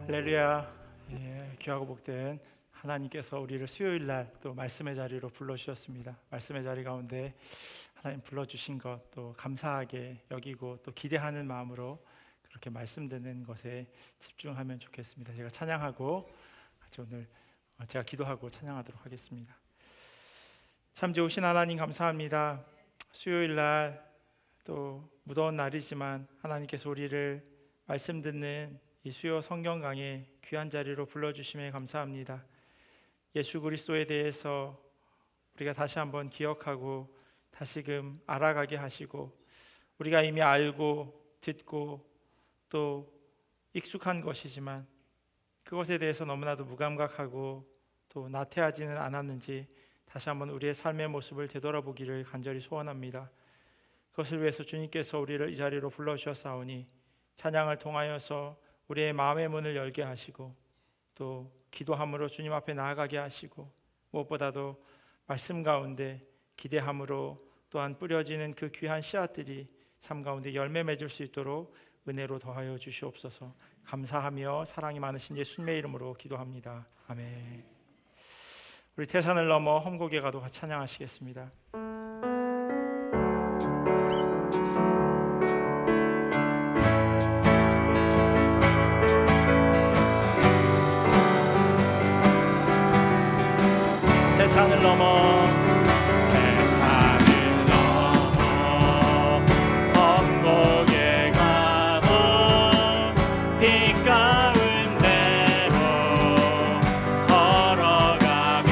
할렐루야. 귀하고 복된 하나님께서 우리를 수요일 날 또 말씀의 자리로 불러주셨습니다. 말씀의 자리 가운데 하나님 불러주신 것 또 감사하게 여기고 또 기대하는 마음으로 그렇게 말씀 듣는 것에 집중하면 좋겠습니다. 제가 찬양하고 같이 오늘 제가 기도하고 찬양하도록 하겠습니다. 참 좋으신 하나님 감사합니다. 수요일 날 또 무더운 날이지만 하나님께서 우리를 말씀 듣는 이 수요 성경 강의 귀한 자리로 불러주심에 감사합니다. 예수 그리스도에 대해서 우리가 다시 한번 기억하고 다시금 알아가게 하시고 우리가 이미 알고 듣고 또 익숙한 것이지만 그것에 대해서 너무나도 무감각하고 또 나태하지는 않았는지 다시 한번 우리의 삶의 모습을 되돌아보기를 간절히 소원합니다. 그것을 위해서 주님께서 우리를 이 자리로 불러주셨사오니 찬양을 통하여서 우리의 마음의 문을 열게 하시고 또 기도함으로 주님 앞에 나아가게 하시고 무엇보다도 말씀 가운데 기대함으로 또한 뿌려지는 그 귀한 씨앗들이 삶 가운데 열매 맺을 수 있도록 은혜로 더하여 주시옵소서. 감사하며 사랑이 많으신 예수님의 이름으로 기도합니다. 아멘. 우리 태산을 넘어 험곡에 가도 같이 찬양하시겠습니다. 태산을 넘어 험곡에 가도 빛 가운데로 걸어가며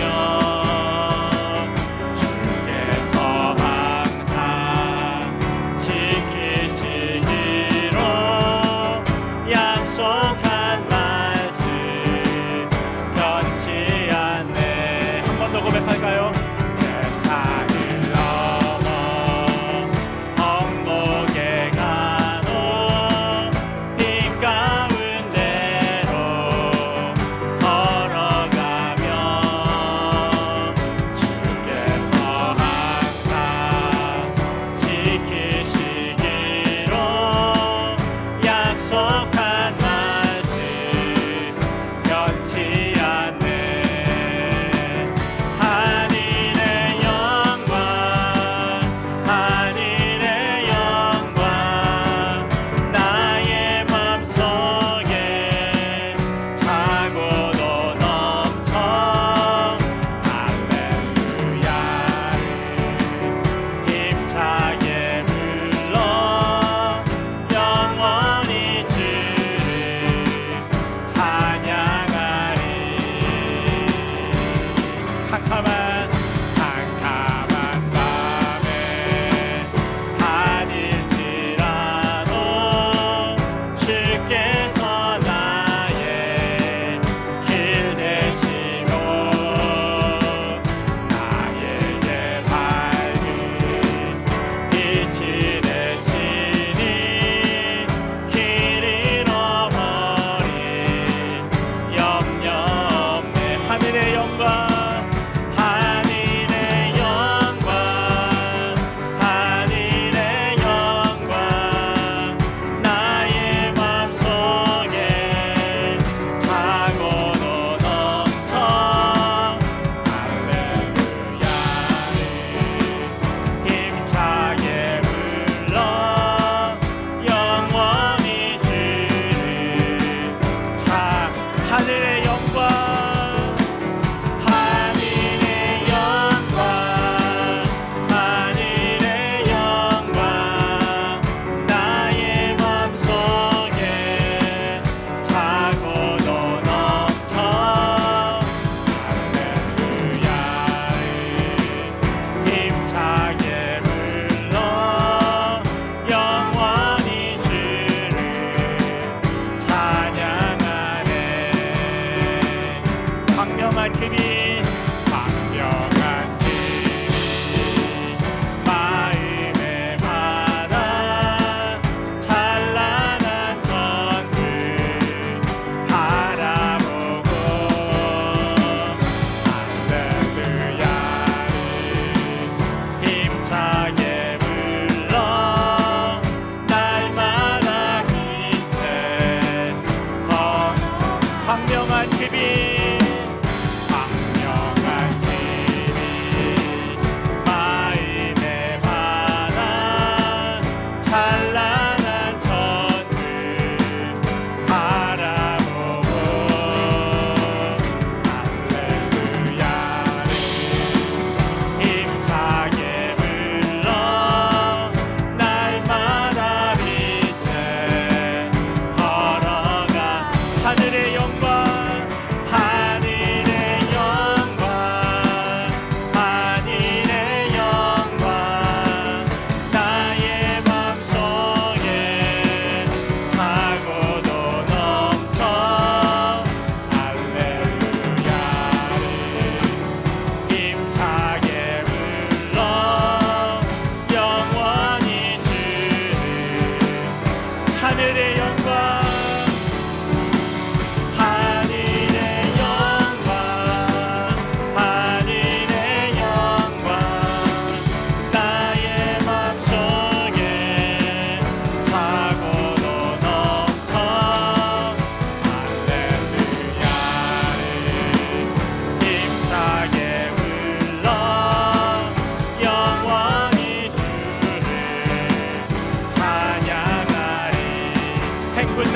주께서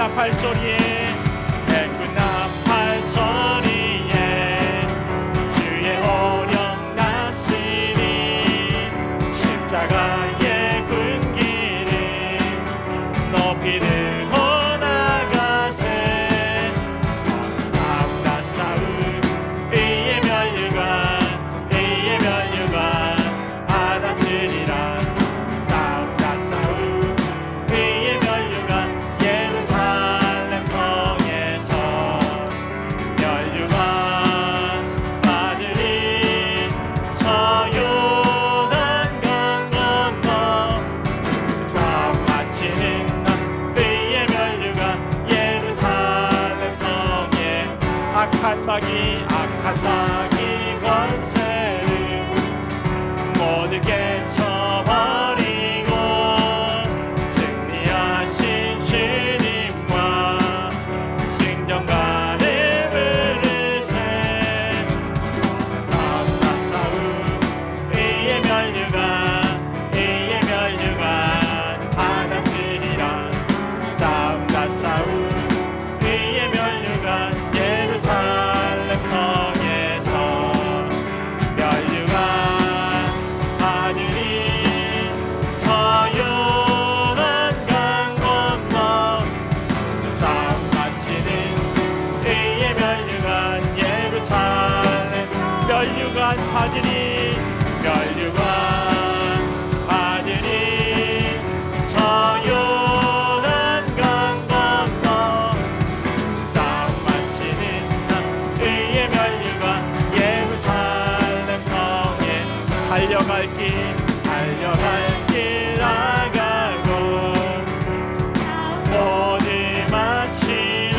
나팔 소리에 큰 나팔 소리에 주의 오령 나시니 십자가의 군기를 높이 들고 나가세 싸우다 싸움 이의 멸류관 받았으리라 싸우다 싸움 이의 멸류관 예루살렘 성에서 멸류관 받으리 저 요단 강 건너 싸움 마치는 날 의의 멸류관 예루살렘 성에 악한 마귀 권세를 모두 깨쳐버리고 승리하신 주님과 승전가를 부르세 싸우다 싸움 의의 멸류관 받았으리라 싸우다 싸움 의의 멸류관 예루살렘 성에서 멸류관 하늘이 저 요단 강 건너 싸움 마치는 의의 멸류관 예루살렘 멸류관 하늘이 저 요단 강 건너 싸움 마치는 의의 멸류관 예루살렘 성에 달려갈 길 나가고 모두 마치는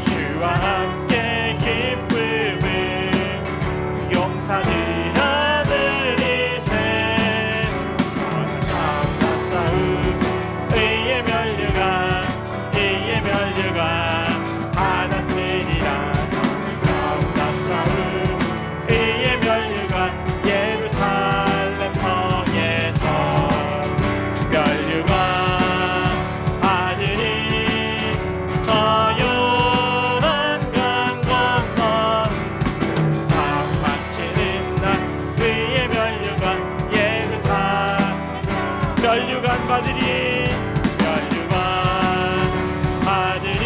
주와 함께 기쁨을 용사들 아들이세 싸우다 싸움 의의 멸류관 받았으리라 싸우다 싸움 의의 멸류관 예루살렘 성에서 멸류관 하늘이 저 요단 강 건너 싸움 마치는 날 의의 멸류관 예루살렘 멸류관 받으리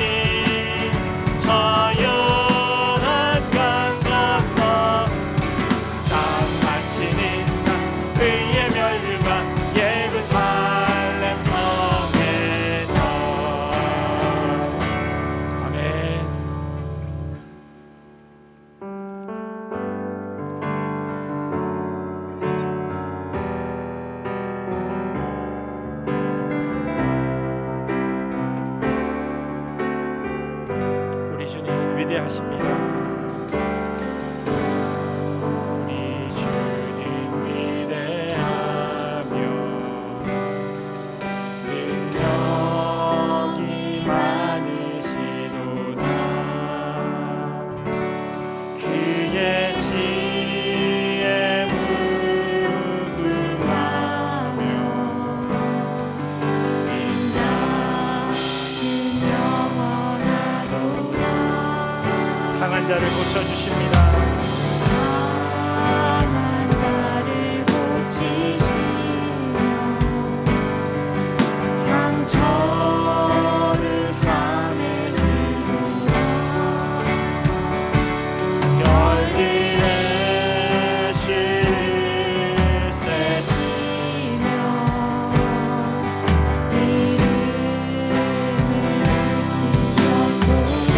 저 요단 강 건너 싸움 마치는 날 의의 멸류관 예루살렘 성에서 아멘. 우리 주님 위대하십니다. 우리 주님 위대하며 능력이 많으시도다. 그의 지혜 무궁하며 상한 자를 고쳐주십니다. 상한 자를 고치시며 상처를 싸매시도다. 열일의 실을 세시며 이름을 지셨도다.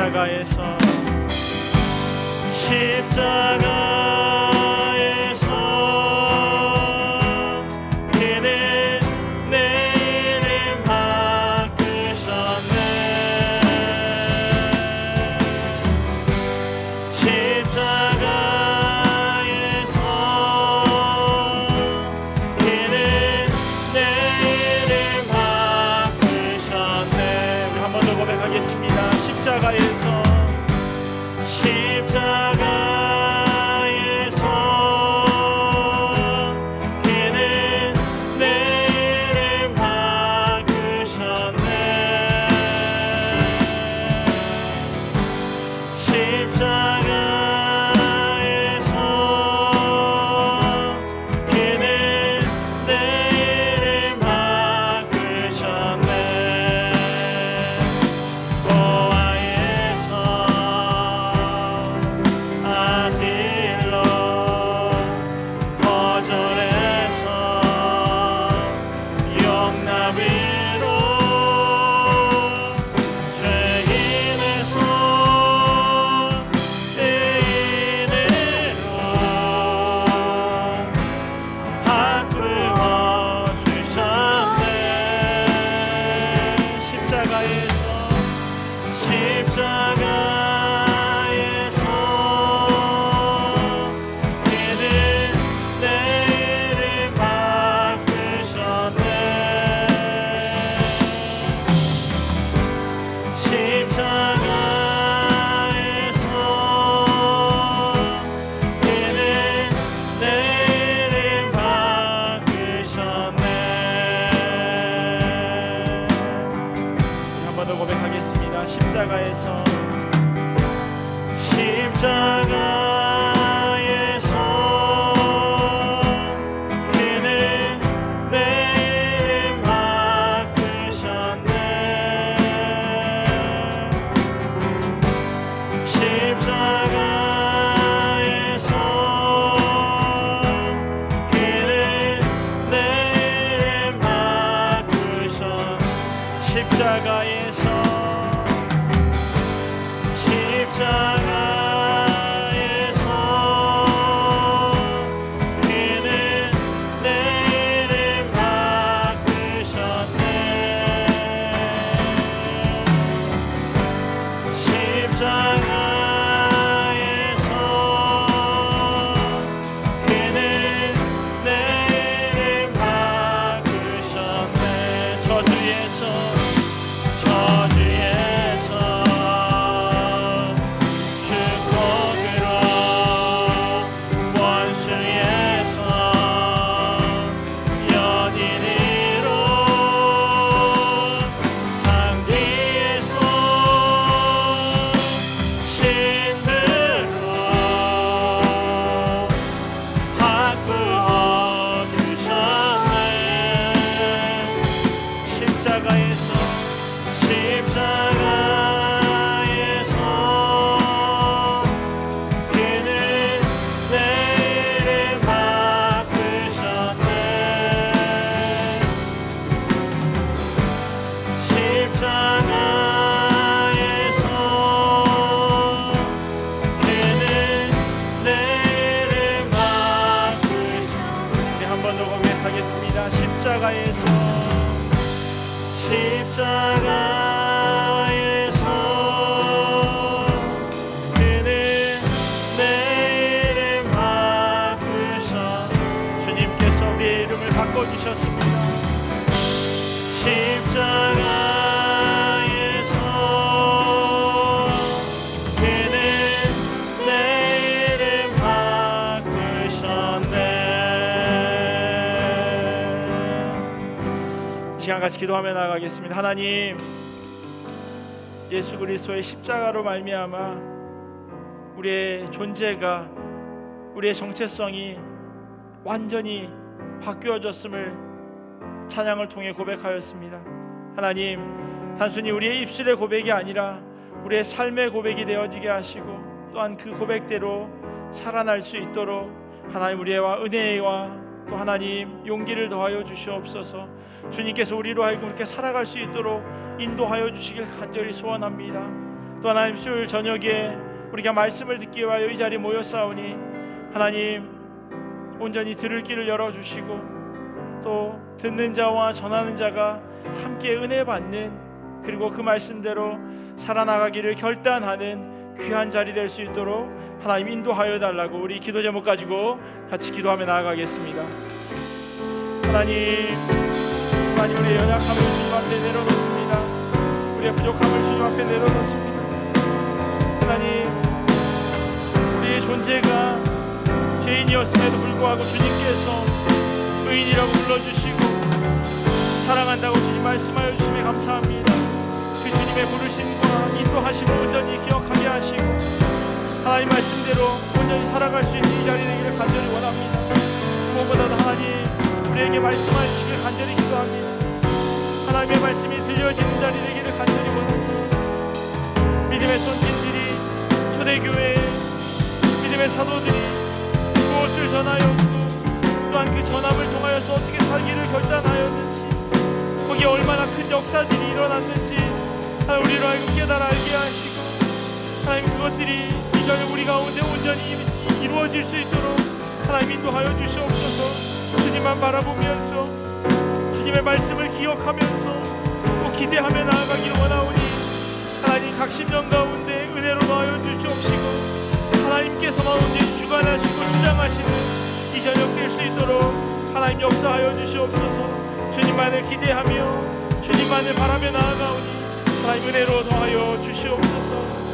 십자가에서 그는 내 이름 바꾸셨네. 십자가에서 그는 내 이름 바꾸셨네. 우리 한 번 더 고백하겠습니다. 십자가에서 그는 내 이름 바꾸셨네. 십자가에서 그는 내 이름 바꾸셨네. 고아에서 아들로 거절해서 용납으로 죄인에서 의인으로 바꾸어 주셨네. 십자가에서 그는 내 이름 바꾸셨네. 십자가에서 그는 내 이름 바꾸셨네. 한 번 더 고백하겠습니다. 십자가에서 그는 내 이름 바꾸셨네. 십자가에서 그는 내 이름 바꾸셨네. 십자가에서 시간 같이 기도하며 나아가겠습니다. 하나님, 예수 그리스도의 십자가로 말미암아 우리의 존재가, 우리의 정체성이 완전히 바뀌어졌음을 찬양을 통해 고백하였습니다. 하나님, 단순히 우리의 입술의 고백이 아니라 우리의 삶의 고백이 되어지게 하시고, 또한 그 고백대로 살아날 수 있도록 하나님 우리와 은혜와 또 하나님 용기를 더하여 주시옵소서. 주님께서 우리로 하여금 그렇게 살아갈 수 있도록 인도하여 주시길 간절히 소원합니다. 또 하나님 수요일 저녁에 우리가 말씀을 듣기 위하여 이 자리에 모였사오니 하나님 온전히 들을 길을 열어주시고 또 듣는 자와 전하는 자가 함께 은혜 받는, 그리고 그 말씀대로 살아나가기를 결단하는 귀한 자리 될 수 있도록 하나님 인도하여 달라고 우리 기도 제목 가지고 같이 기도하며 나아가겠습니다. 하나님 우리의 연약함을 주님 앞에 내려놓습니다. 우리의 부족함을 주님 앞에 내려놓습니다. 하나님 우리의 존재가 죄인이었음에도 불구하고 주님께서 의인이라고 불러주시고 사랑한다고 주님 말씀하여 주심에 감사합니다. 그 주님의 부르심과 인도하심을 온전히 기억하게 하시고 하나님 말씀대로 온전히 살아갈 수 있는 이 자리 되기를 간절히 원합니다. 무엇보다도 하나님 우리에게 말씀하여 주시길 간절히 기도합니다. 하나님의 말씀이 들려지는 자리 되기를 간절히 원합니다. 믿음의 손길들이 초대교회에 믿음의 사도들이 무엇을 전하였고 또한 그 전함을 통하여서 어떻게 살기를 결단하였는지, 거기에 얼마나 큰 역사들이 일어났는지 하나님 우리로 하여금 깨달아 알게 하시고 하나님 그것들이 이 저녁 우리 가운데 온전히 이루어질 수 있도록 하나님 인도하여 주시옵소서. 주님만 바라보면서 주님의 말씀을 기억하면서 또 기대하며 나아가길 원하오니 하나님 각 심령 가운데 은혜로 넣어 주시옵시고 하나님께서만 온전히 주관하시고 주장하시는 이 저녁 될 수 있도록 하나님 역사하여 주시옵소서. 주님만을 기대하며 주님만을 바라며 나아가오니 하나님 은혜로 더하여 주시옵소서.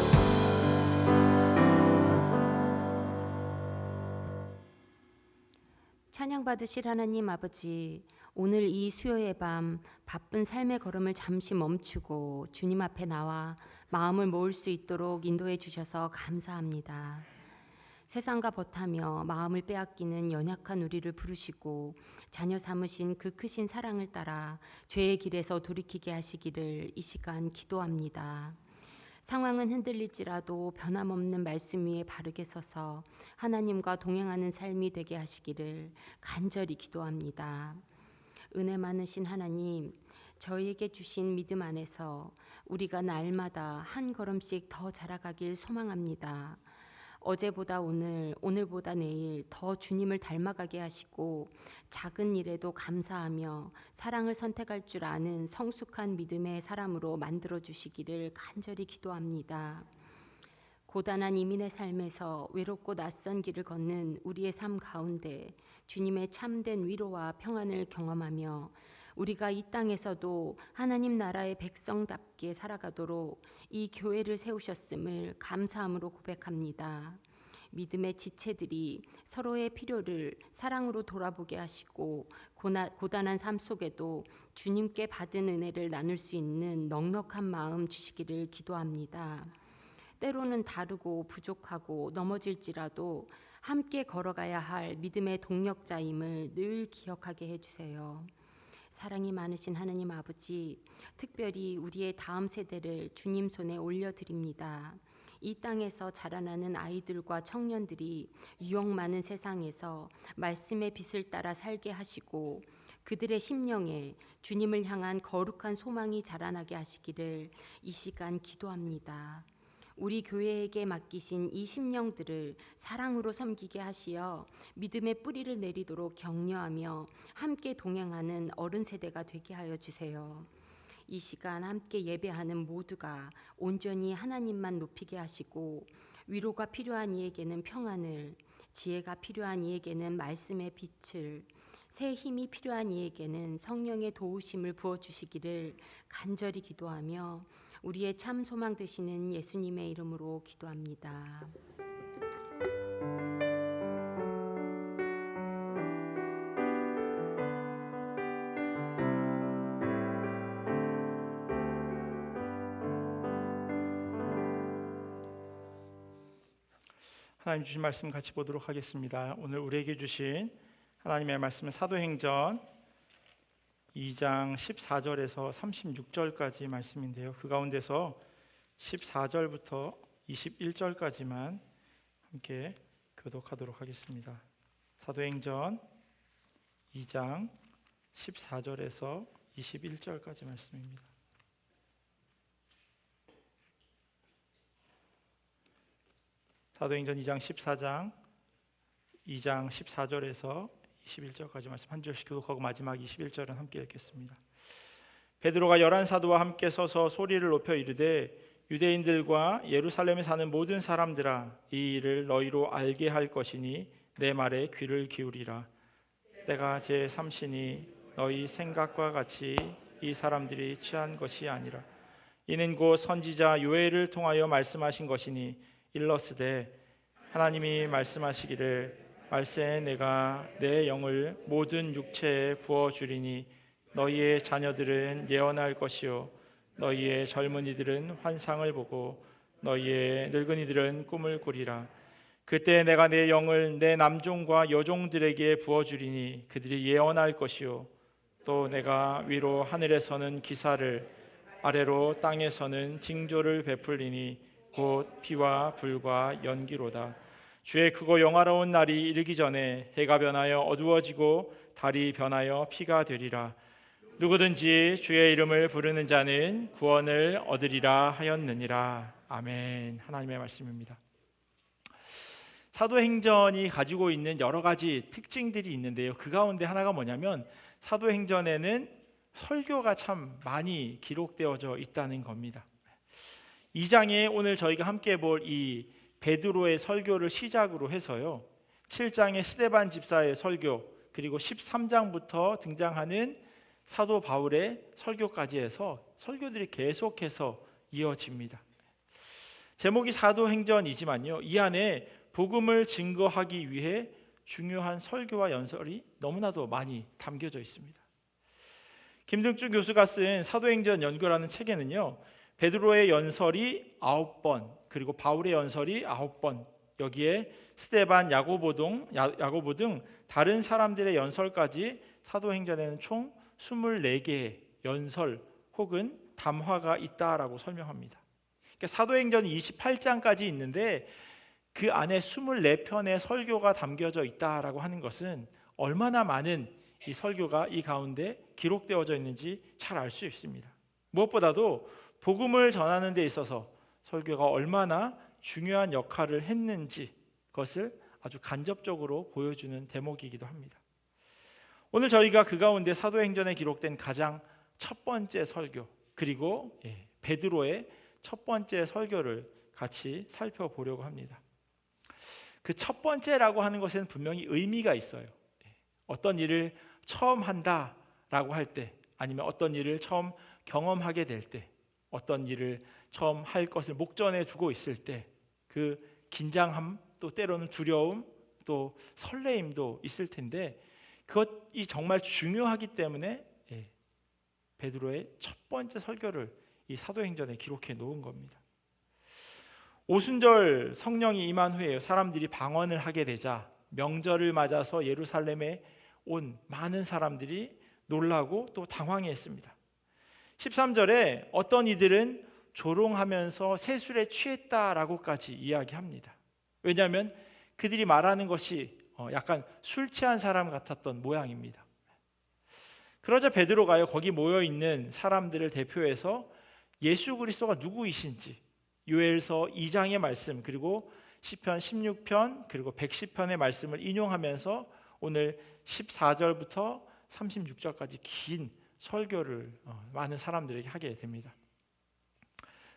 찬양받으실 하나님 아버지, 오늘 이 수요의 밤 바쁜 삶의 걸음을 잠시 멈추고 주님 앞에 나와 마음을 모을 수 있도록 인도해 주셔서 감사합니다. 세상과 버타며 마음을 빼앗기는 연약한 우리를 부르시고 자녀 삼으신 그 크신 사랑을 따라 죄의 길에서 돌이키게 하시기를 이 시간 기도합니다. 상황은 흔들릴지라도 변함없는 말씀 위에 바르게 서서 하나님과 동행하는 삶이 되게 하시기를 간절히 기도합니다. 은혜 많으신 하나님, 저희에게 주신 믿음 안에서 우리가 날마다 한 걸음씩 더 자라가길 소망합니다. 어제보다 오늘, 오늘보다 내일 더 주님을 닮아가게 하시고 작은 일에도 감사하며 사랑을 선택할 줄 아는 성숙한 믿음의 사람으로 만들어 주시기를 간절히 기도합니다. 고단한 이민의 삶에서 외롭고 낯선 길을 걷는 우리의 삶 가운데 주님의 참된 위로와 평안을 경험하며 우리가 이 땅에서도 하나님 나라의 백성답게 살아가도록 이 교회를 세우셨음을 감사함으로 고백합니다. 믿음의 지체들이 서로의 필요를 사랑으로 돌아보게 하시고 고단한 삶 속에도 주님께 받은 은혜를 나눌 수 있는 넉넉한 마음 주시기를 기도합니다. 때로는 다르고 부족하고 넘어질지라도 함께 걸어가야 할 믿음의 동력자임을 늘 기억하게 해주세요. 사랑이 많으신 하나님 아버지, 특별히 우리의 다음 세대를 주님 손에 올려드립니다. 이 땅에서 자라나는 아이들과 청년들이 유혹 많은 세상에서 말씀의 빛을 따라 살게 하시고 그들의 심령에 주님을 향한 거룩한 소망이 자라나게 하시기를 이 시간 기도합니다. 우리 교회에게 맡기신 이 심령들을 사랑으로 섬기게 하시어 믿음의 뿌리를 내리도록 격려하며 함께 동행하는 어른 세대가 되게 하여 주세요. 이 시간 함께 예배하는 모두가 온전히 하나님만 높이게 하시고 위로가 필요한 이에게는 평안을, 지혜가 필요한 이에게는 말씀의 빛을, 새 힘이 필요한 이에게는 성령의 도우심을 부어주시기를 간절히 기도하며 우리의 참 소망 되시는 예수님의 이름으로 기도합니다. 하나님 주신 말씀 같이 보도록 하겠습니다. 오늘 우리에게 주신 하나님의 말씀은 사도행전 2장 14절에서 36절까지 말씀인데요. 그 가운데서 14절부터 21절까지만 함께 교독하도록 하겠습니다. 사도행전 2장 14절에서 21절까지 말씀입니다. 사도행전 2장 14장 2장 14절에서 21절까지 말씀 한 절씩 교독하고 마지막 21절은 함께 읽겠습니다. 베드로가 11사도와 함께 서서 소리를 높여 이르되 유대인들과 예루살렘에 사는 모든 사람들아, 이 일을 너희로 알게 할 것이니 내 말에 귀를 기울이라. 때가 제 삼시니 너희 생각과 같이 이 사람들이 취한 것이 아니라 이는 곧 선지자 요엘을 통하여 말씀하신 것이니 일러스되 하나님이 말씀하시기를 말세에 내가 내 영을 모든 육체에 부어 주리니 너희의 자녀들은 예언할 것이요 너희의 젊은이들은 환상을 보고 너희의 늙은이들은 꿈을 꾸리라. 그때 내가 내 영을 내 남종과 여종들에게 부어 주리니 그들이 예언할 것이요 또 내가 위로 하늘에서는 기사를 아래로 땅에서는 징조를 베풀리니 곧 피와 불과 연기로다. 주의 크고 영화로운 날이 이르기 전에 해가 변하여 어두워지고 달이 변하여 피가 되리라. 누구든지 주의 이름을 부르는 자는 구원을 얻으리라 하였느니라. 아멘. 하나님의 말씀입니다. 사도행전이 가지고 있는 여러 가지 특징들이 있는데요. 그 가운데 하나가 뭐냐면 사도행전에는 설교가 참 많이 기록되어져 있다는 겁니다. 2장에 오늘 저희가 함께 볼 이 베드로의 설교를 시작으로 해서요, 7장의 스데반 집사의 설교, 그리고 13장부터 등장하는 사도 바울의 설교까지 해서 설교들이 계속해서 이어집니다. 제목이 사도행전이지만요, 이 안에 복음을 증거하기 위해 중요한 설교와 연설이 너무나도 많이 담겨져 있습니다. 김등주 교수가 쓴 사도행전 연구라는 책에는요, 베드로의 연설이 9번, 그리고 바울의 연설이 9번, 여기에 스데반, 야고보 등 다른 사람들의 연설까지 사도행전에는 총 24개의 연설 혹은 담화가 있다라고 설명합니다. 그러니까 사도행전이 28장까지 있는데 그 안에 24편의 설교가 담겨져 있다라고 하는 것은 얼마나 많은 이 설교가 이 가운데 기록되어져 있는지 잘 알 수 있습니다. 무엇보다도 복음을 전하는 데 있어서 설교가 얼마나 중요한 역할을 했는지 그것을 아주 간접적으로 보여주는 대목이기도 합니다. 오늘 저희가 그 가운데 사도행전에 기록된 가장 첫 번째 설교, 그리고 베드로의 첫 번째 설교를 같이 살펴보려고 합니다. 그 첫 번째라고 하는 것에는 분명히 의미가 있어요. 어떤 일을 처음 한다라고 할 때, 아니면 어떤 일을 처음 경험하게 될 때, 어떤 일을 처음 할 것을 목전에 두고 있을 때 그 긴장함, 또 때로는 두려움, 또 설레임도 있을 텐데 그것이 정말 중요하기 때문에 베드로의 첫 번째 설교를 이 사도행전에 기록해 놓은 겁니다. 오순절 성령이 임한 후에 사람들이 방언을 하게 되자 명절을 맞아서 예루살렘에 온 많은 사람들이 놀라고 또 당황했습니다. 13절에 어떤 이들은 조롱하면서 세술에 취했다라고까지 이야기합니다. 왜냐하면 그들이 말하는 것이 약간 술 취한 사람 같았던 모양입니다. 그러자 베드로가요, 거기 모여 있는 사람들을 대표해서 예수 그리스도가 누구이신지 요엘서 2장의 말씀, 그리고 시편 16편, 그리고 110편의 말씀을 인용하면서 오늘 14절부터 36절까지 긴 설교를 많은 사람들에게 하게 됩니다.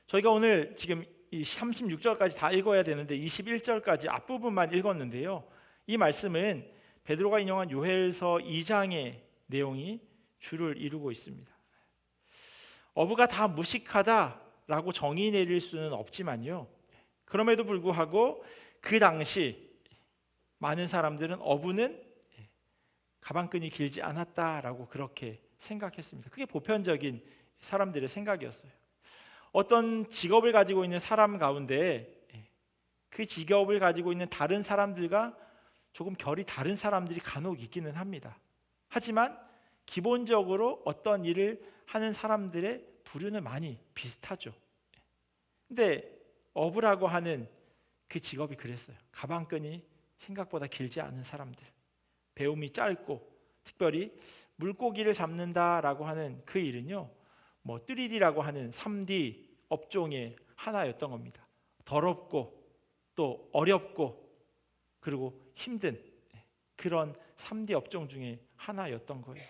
저희가 오늘 지금 이 36절까지 다 읽어야 되는데 21절까지 앞부분만 읽었는데요, 이 말씀은 베드로가 인용한 요엘서 2장의 내용이 주를 이루고 있습니다. 어부가 다 무식하다라고 정의 내릴 수는 없지만요, 그럼에도 불구하고 그 당시 많은 사람들은 어부는 가방끈이 길지 않았다라고 그렇게 생각했습니다. 그게 보편적인 사람들의 생각이었어요. 어떤 직업을 가지고 있는 사람 가운데 그 직업을 가지고 있는 다른 사람들과 조금 결이 다른 사람들이 간혹 있기는 합니다. 하지만 기본적으로 어떤 일을 하는 사람들의 부류는 많이 비슷하죠. 근데 어부라고 하는 그 직업이 그랬어요. 가방끈이 생각보다 길지 않은 사람들, 배움이 짧고, 특별히 물고기를 잡는다라고 하는 그 일은요, 3D라고 하는 3D 업종의 하나였던 겁니다. 더럽고 또 어렵고 그리고 힘든 그런 3D 업종 중에 하나였던 거예요.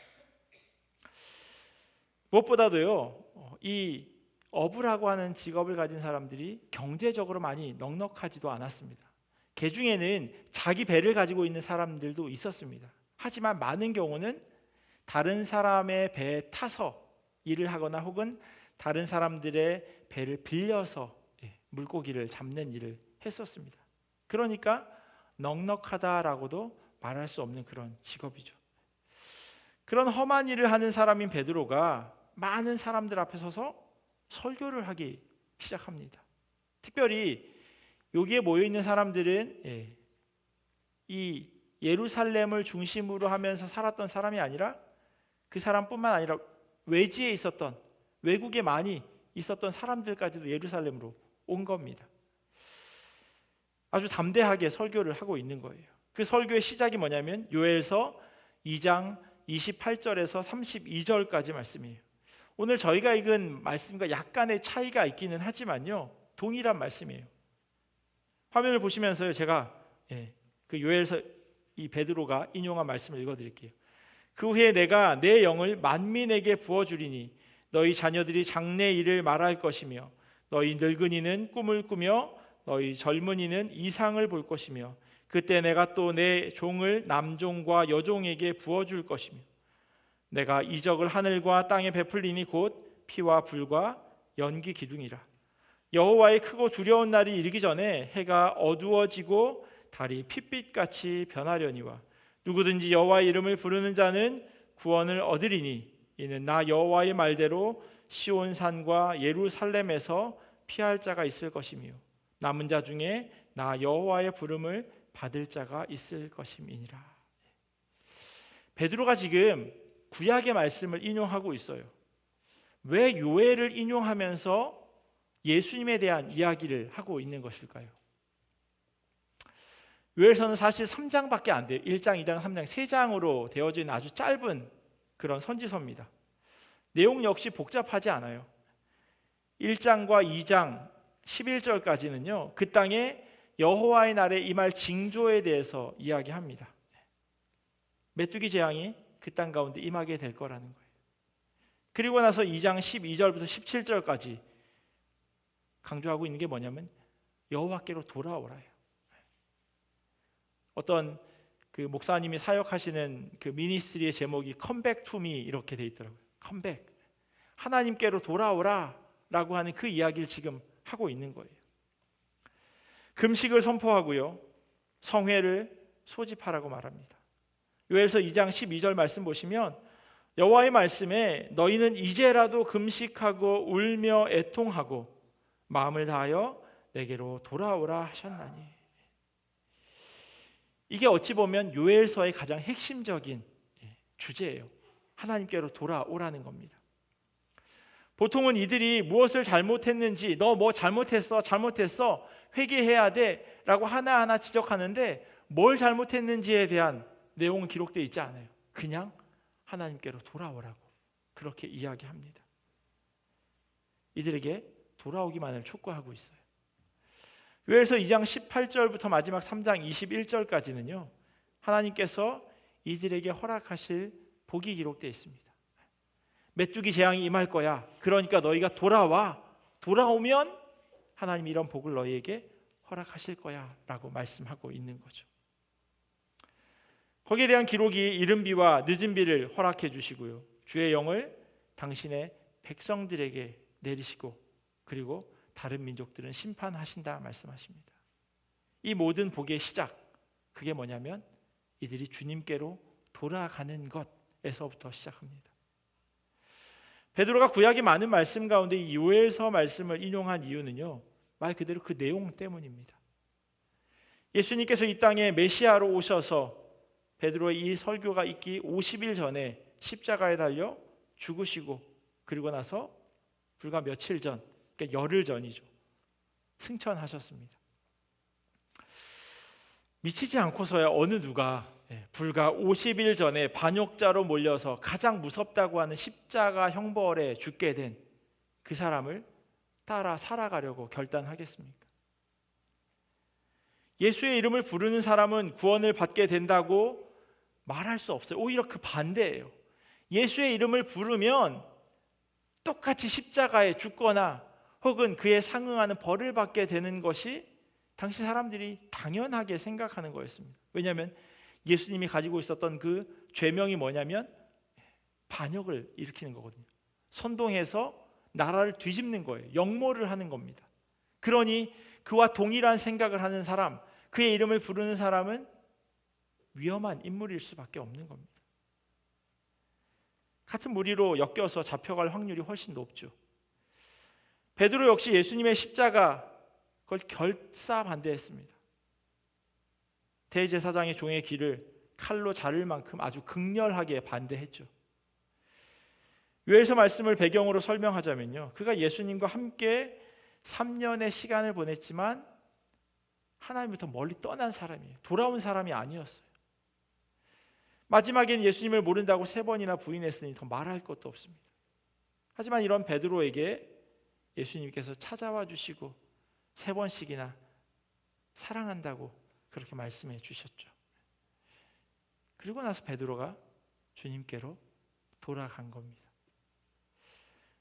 무엇보다도요, 이 어부라고 하는 직업을 가진 사람들이 경제적으로 많이 넉넉하지도 않았습니다. 그 중에는 자기 배를 가지고 있는 사람들도 있었습니다. 하지만 많은 경우는 다른 사람의 배에 타서 일을 하거나 혹은 다른 사람들의 배를 빌려서 물고기를 잡는 일을 했었습니다. 그러니까 넉넉하다라고도 말할 수 없는 그런 직업이죠. 그런 험한 일을 하는 사람인 베드로가 많은 사람들 앞에 서서 설교를 하기 시작합니다. 특별히 여기에 모여 있는 사람들은 이 예루살렘을 중심으로 하면서 살았던 사람이 아니라 그 사람뿐만 아니라 외지에 있었던 외국에 많이 있었던 사람들까지도 예루살렘으로 온 겁니다. 아주 담대하게 설교를 하고 있는 거예요. 그 설교의 시작이 뭐냐면 요엘서 2장 28절에서 32절까지 말씀이에요. 오늘 저희가 읽은 말씀과 약간의 차이가 있기는 하지만요, 동일한 말씀이에요. 화면을 보시면서요, 제가 그 요엘서 이 베드로가 인용한 말씀을 읽어드릴게요. 그 후에 내가 내 영을 만민에게 부어주리니 너희 자녀들이 장래 일을 말할 것이며 너희 늙은이는 꿈을 꾸며 너희 젊은이는 이상을 볼 것이며 그때 내가 또 내 종을 남종과 여종에게 부어줄 것이며 내가 이적을 하늘과 땅에 베풀리니 곧 피와 불과 연기 기둥이라. 여호와의 크고 두려운 날이 이르기 전에 해가 어두워지고 달이 핏빛같이 변하려니와 누구든지 여호와의 이름을 부르는 자는 구원을 얻으리니 이는 나 여호와의 말대로 시온산과 예루살렘에서 피할 자가 있을 것이며 남은 자 중에 나 여호와의 부름을 받을 자가 있을 것임이니라. 베드로가 지금 구약의 말씀을 인용하고 있어요. 왜 요엘을 인용하면서 예수님에 대한 이야기를 하고 있는 것일까요? 요엘서는 사실 3장밖에 안 돼요. 1장, 2장, 3장, 3장으로 되어져 있는 아주 짧은 그런 선지서입니다. 내용 역시 복잡하지 않아요. 1장과 2장 11절까지는요, 그 땅에 여호와의 날에 임할 징조에 대해서 이야기합니다. 메뚜기 재앙이 그 땅 가운데 임하게 될 거라는 거예요. 그리고 나서 2장 12절부터 17절까지 강조하고 있는 게 뭐냐면 여호와께로 돌아오라요. 어떤 그 목사님이 사역하시는 그 미니스트리의 제목이 컴백 투 미 이렇게 돼 있더라고요. 컴백, 하나님께로 돌아오라라고 하는 그 이야기를 지금 하고 있는 거예요. 금식을 선포하고요, 성회를 소집하라고 말합니다. 요엘서 2장 12절 말씀 보시면 여호와의 말씀에 너희는 이제라도 금식하고 울며 애통하고 마음을 다하여 내게로 돌아오라 하셨나니. 이게 어찌 보면 요엘서의 가장 핵심적인 주제예요. 하나님께로 돌아오라는 겁니다. 보통은 이들이 무엇을 잘못했는지, 너 뭐 잘못했어 회개해야 돼 라고 하나하나 지적하는데 뭘 잘못했는지에 대한 내용은 기록되어 있지 않아요. 그냥 하나님께로 돌아오라고 그렇게 이야기합니다. 이들에게 돌아오기만을 촉구하고 있어요. 요엘서 2장 18절부터 마지막 3장 21절까지는요, 하나님께서 이들에게 허락하실 복이 기록되어 있습니다. 메뚜기 재앙이 임할 거야. 그러니까 너희가 돌아와. 돌아오면 하나님이 이런 복을 너희에게 허락하실 거야 라고 말씀하고 있는 거죠. 거기에 대한 기록이 이른 비와 늦은 비를 허락해 주시고요, 주의 영을 당신의 백성들에게 내리시고 그리고 다른 민족들은 심판하신다 말씀하십니다. 이 모든 복의 시작, 그게 뭐냐면 이들이 주님께로 돌아가는 것에서부터 시작합니다. 베드로가 구약의 많은 말씀 가운데 이 요엘서 말씀을 인용한 이유는요, 말 그대로 그 내용 때문입니다. 예수님께서 이 땅에 메시아로 오셔서 베드로의 이 설교가 있기 50일 전에 십자가에 달려 죽으시고 그리고 나서 불과 며칠 전, 그러니까 열흘 전이죠, 승천하셨습니다. 미치지 않고서야 어느 누가 불과 50일 전에 반역자로 몰려서 가장 무섭다고 하는 십자가 형벌에 죽게 된 그 사람을 따라 살아가려고 결단하겠습니까? 예수의 이름을 부르는 사람은 구원을 받게 된다고 말할 수 없어요. 오히려 그 반대예요. 예수의 이름을 부르면 똑같이 십자가에 죽거나 혹은 그에 상응하는 벌을 받게 되는 것이 당시 사람들이 당연하게 생각하는 거였습니다. 왜냐하면 예수님이 가지고 있었던 그 죄명이 뭐냐면 반역을 일으키는 거거든요. 선동해서 나라를 뒤집는 거예요. 역모를 하는 겁니다. 그러니 그와 동일한 생각을 하는 사람, 그의 이름을 부르는 사람은 위험한 인물일 수밖에 없는 겁니다. 같은 무리로 엮여서 잡혀갈 확률이 훨씬 높죠. 베드로 역시 예수님의 십자가 그걸 결사 반대했습니다. 대제사장의 종의 길을 칼로 자를 만큼 아주 극렬하게 반대했죠. 요엘서 말씀을 배경으로 설명하자면요, 그가 예수님과 함께 3년의 시간을 보냈지만 하나님부터 멀리 떠난 사람이에요. 돌아온 사람이 아니었어요. 마지막엔 예수님을 모른다고 3번이나 부인했으니 더 말할 것도 없습니다. 하지만 이런 베드로에게 예수님께서 찾아와 주시고 3번씩이나 사랑한다고 그렇게 말씀해 주셨죠. 그리고 나서 베드로가 주님께로 돌아간 겁니다.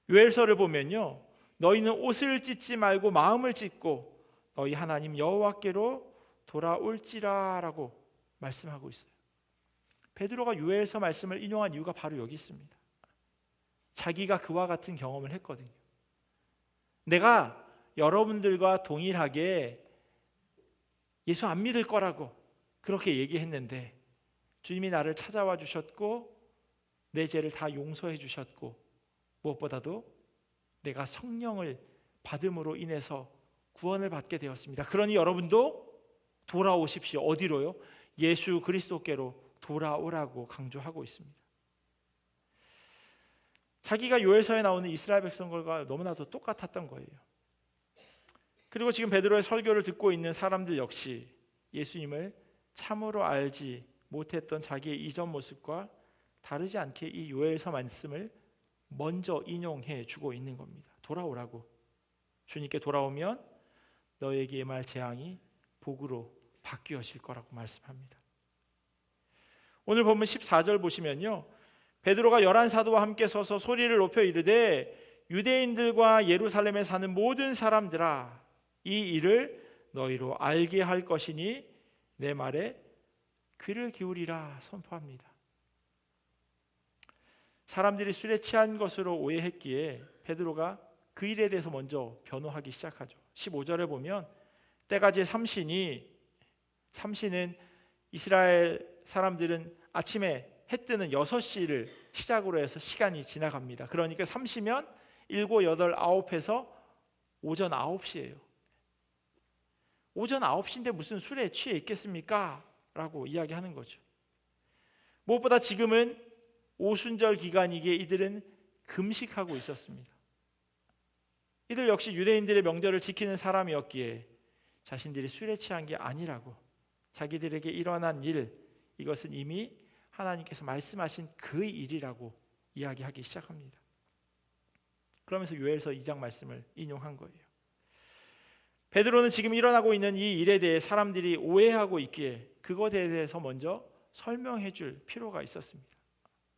요엘서를 보면요, 너희는 옷을 찢지 말고 마음을 찢고 너희 하나님 여호와께로 돌아올지라라고 말씀하고 있어요. 베드로가 요엘서 말씀을 인용한 이유가 바로 여기 있습니다. 자기가 그와 같은 경험을 했거든요. 내가 여러분들과 동일하게 예수 안 믿을 거라고 그렇게 얘기했는데 주님이 나를 찾아와 주셨고 내 죄를 다 용서해 주셨고 무엇보다도 내가 성령을 받음으로 인해서 구원을 받게 되었습니다. 그러니 여러분도 돌아오십시오. 어디로요? 예수 그리스도께로 돌아오라고 강조하고 있습니다. 자기가 요엘서에 나오는 이스라엘 백성들과 너무나도 똑같았던 거예요. 그리고 지금 베드로의 설교를 듣고 있는 사람들 역시 예수님을 참으로 알지 못했던 자기의 이전 모습과 다르지 않게 이 요엘서 말씀을 먼저 인용해 주고 있는 겁니다. 돌아오라고. 주님께 돌아오면 너에게 임할 재앙이 복으로 바뀌어질 거라고 말씀합니다. 오늘 본문 14절 보시면요, 베드로가 11사도와 함께 서서 소리를 높여 이르되 유대인들과 예루살렘에 사는 모든 사람들아, 이 일을 너희로 알게 할 것이니 내 말에 귀를 기울이라 선포합니다. 사람들이 술에 취한 것으로 오해했기에 베드로가 그 일에 대해서 먼저 변호하기 시작하죠. 15절에 보면 때가 제 삼신은 이스라엘 사람들은 아침에 해 뜨는 6시를 시작으로 해서 시간이 지나갑니다. 그러니까 3시면 7, 8, 9에서 오전 9시예요. 오전 9시인데 무슨 술에 취해 있겠습니까? 라고 이야기하는 거죠. 무엇보다 지금은 오순절 기간이기에 이들은 금식하고 있었습니다. 이들 역시 유대인들의 명절을 지키는 사람이었기에 자신들이 술에 취한 게 아니라고, 자기들에게 일어난 일, 이것은 이미 하나님께서 말씀하신 그 일이라고 이야기하기 시작합니다. 그러면서 요엘서 2장 말씀을 인용한 거예요. 베드로는 지금 일어나고 있는 이 일에 대해 사람들이 오해하고 있기에 그것에 대해서 먼저 설명해 줄 필요가 있었습니다.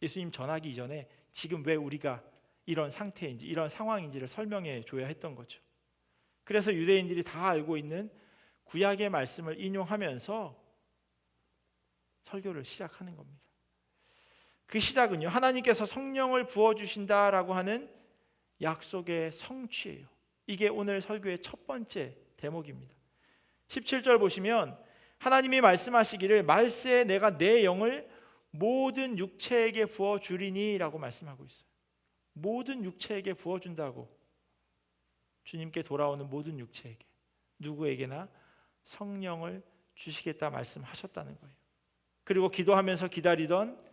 예수님 전하기 이전에 지금 왜 우리가 이런 상태인지, 이런 상황인지를 설명해 줘야 했던 거죠. 그래서 유대인들이 다 알고 있는 구약의 말씀을 인용하면서 설교를 시작하는 겁니다. 그 시작은요, 하나님께서 성령을 부어주신다라고 하는 약속의 성취예요. 이게 오늘 설교의 첫 번째 대목입니다. 17절 보시면 하나님이 말씀하시기를 말세에 내가 내 영을 모든 육체에게 부어주리니 라고 말씀하고 있어요. 모든 육체에게 부어준다고. 주님께 돌아오는 모든 육체에게, 누구에게나 성령을 주시겠다 말씀하셨다는 거예요. 그리고 기도하면서 기다리던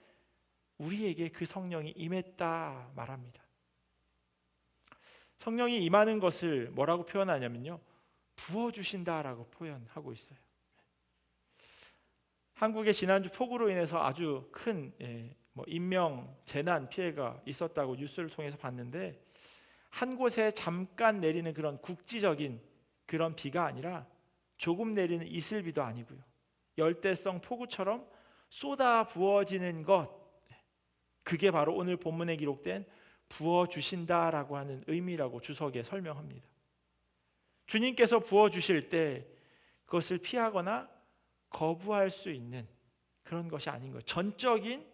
우리에게 그 성령이 임했다 말합니다. 성령이 임하는 것을 뭐라고 표현하냐면요, 부어주신다라고 표현하고 있어요. 한국의 지난주 폭우로 인해서 아주 큰 인명 재난 피해가 있었다고 뉴스를 통해서 봤는데, 한 곳에 잠깐 내리는 그런 국지적인 그런 비가 아니라 조금 내리는 이슬비도 아니고요. 열대성 폭우처럼 쏟아 부어지는 것, 그게 바로 오늘 본문에 기록된 부어주신다라고 하는 의미라고 주석에 설명합니다. 주님께서 부어주실 때 그것을 피하거나 거부할 수 있는 그런 것이 아닌 거예요. 전적인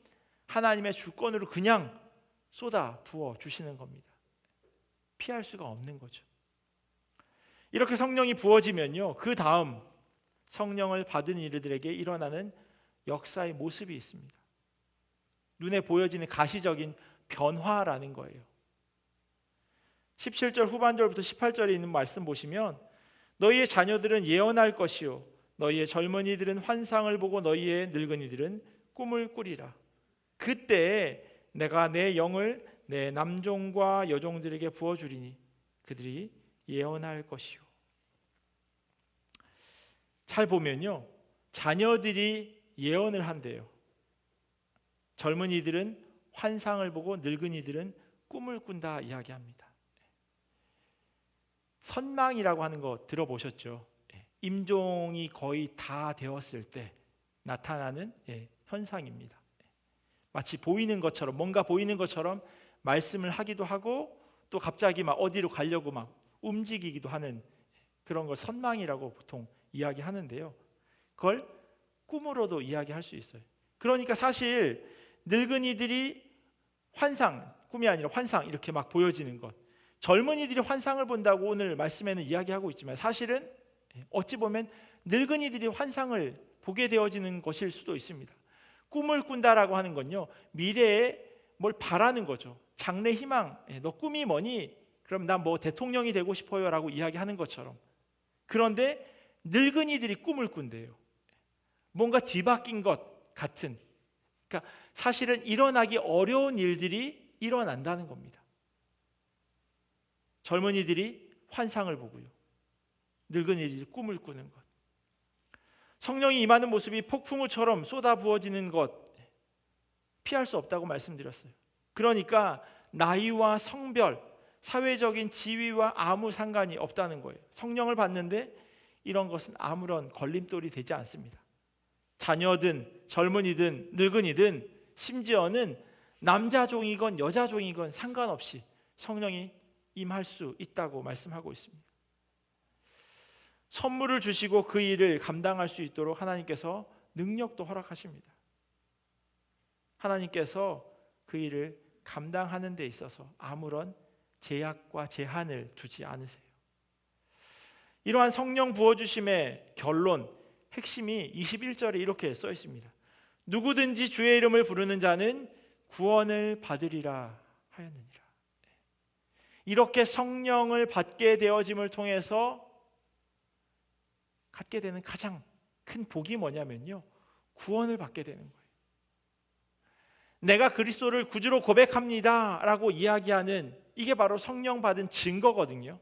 하나님의 주권으로 그냥 쏟아 부어주시는 겁니다. 피할 수가 없는 거죠. 이렇게 성령이 부어지면요, 그 다음 성령을 받은 이들에게 일어나는 역사의 모습이 있습니다. 눈에 보여지는 가시적인 변화라는 거예요. 17절 후반절부터 18절에 있는 말씀 보시면 너희의 자녀들은 예언할 것이요 너희의 젊은이들은 환상을 보고 너희의 늙은이들은 꿈을 꾸리라. 그때 내가 내 영을 내 남종과 여종들에게 부어주리니 그들이 예언할 것이요. 잘 보면요, 자녀들이 예언을 한대요. 젊은이들은 환상을 보고 늙은이들은 꿈을 꾼다 이야기합니다. 선망이라고 하는 거 들어보셨죠? 임종이 거의 다 되었을 때 나타나는 현상입니다. 마치 보이는 것처럼, 뭔가 보이는 것처럼 말씀을 하기도 하고 또 갑자기 막 어디로 가려고 막 움직이기도 하는 그런 걸 선망이라고 보통 이야기하는데요. 그걸 꿈으로도 이야기할 수 있어요. 그러니까 사실 늙은이들이 환상, 꿈이 아니라 환상 이렇게 막 보여지는 것, 젊은이들이 환상을 본다고 오늘 말씀에는 이야기하고 있지만 사실은 어찌 보면 늙은이들이 환상을 보게 되어지는 것일 수도 있습니다. 꿈을 꾼다라고 하는 건요, 미래에 뭘 바라는 거죠. 장래 희망, 너 꿈이 뭐니? 그럼 난 뭐 대통령이 되고 싶어요 라고 이야기하는 것처럼. 그런데 늙은이들이 꿈을 꾼대요. 뭔가 뒤바뀐 것 같은, 그러니까 사실은 일어나기 어려운 일들이 일어난다는 겁니다. 젊은이들이 환상을 보고요, 늙은이들이 꿈을 꾸는 것, 성령이 임하는 모습이 폭풍우처럼 쏟아 부어지는 것, 피할 수 없다고 말씀드렸어요. 그러니까 나이와 성별, 사회적인 지위와 아무 상관이 없다는 거예요. 성령을 받는데 이런 것은 아무런 걸림돌이 되지 않습니다. 자녀든 젊은이든 늙은이든 심지어는 남자 종이건 여자 종이건 상관없이 성령이 임할 수 있다고 말씀하고 있습니다. 선물을 주시고 그 일을 감당할 수 있도록 하나님께서 능력도 허락하십니다. 하나님께서 그 일을 감당하는 데 있어서 아무런 제약과 제한을 두지 않으세요. 이러한 성령 부어주심의 결론, 핵심이 21절에 이렇게 써 있습니다. 누구든지 주의 이름을 부르는 자는 구원을 받으리라 하였느니라. 이렇게 성령을 받게 되어짐을 통해서 갖게 되는 가장 큰 복이 뭐냐면요, 구원을 받게 되는 거예요. 내가 그리스도를 구주로 고백합니다 라고 이야기하는, 이게 바로 성령 받은 증거거든요.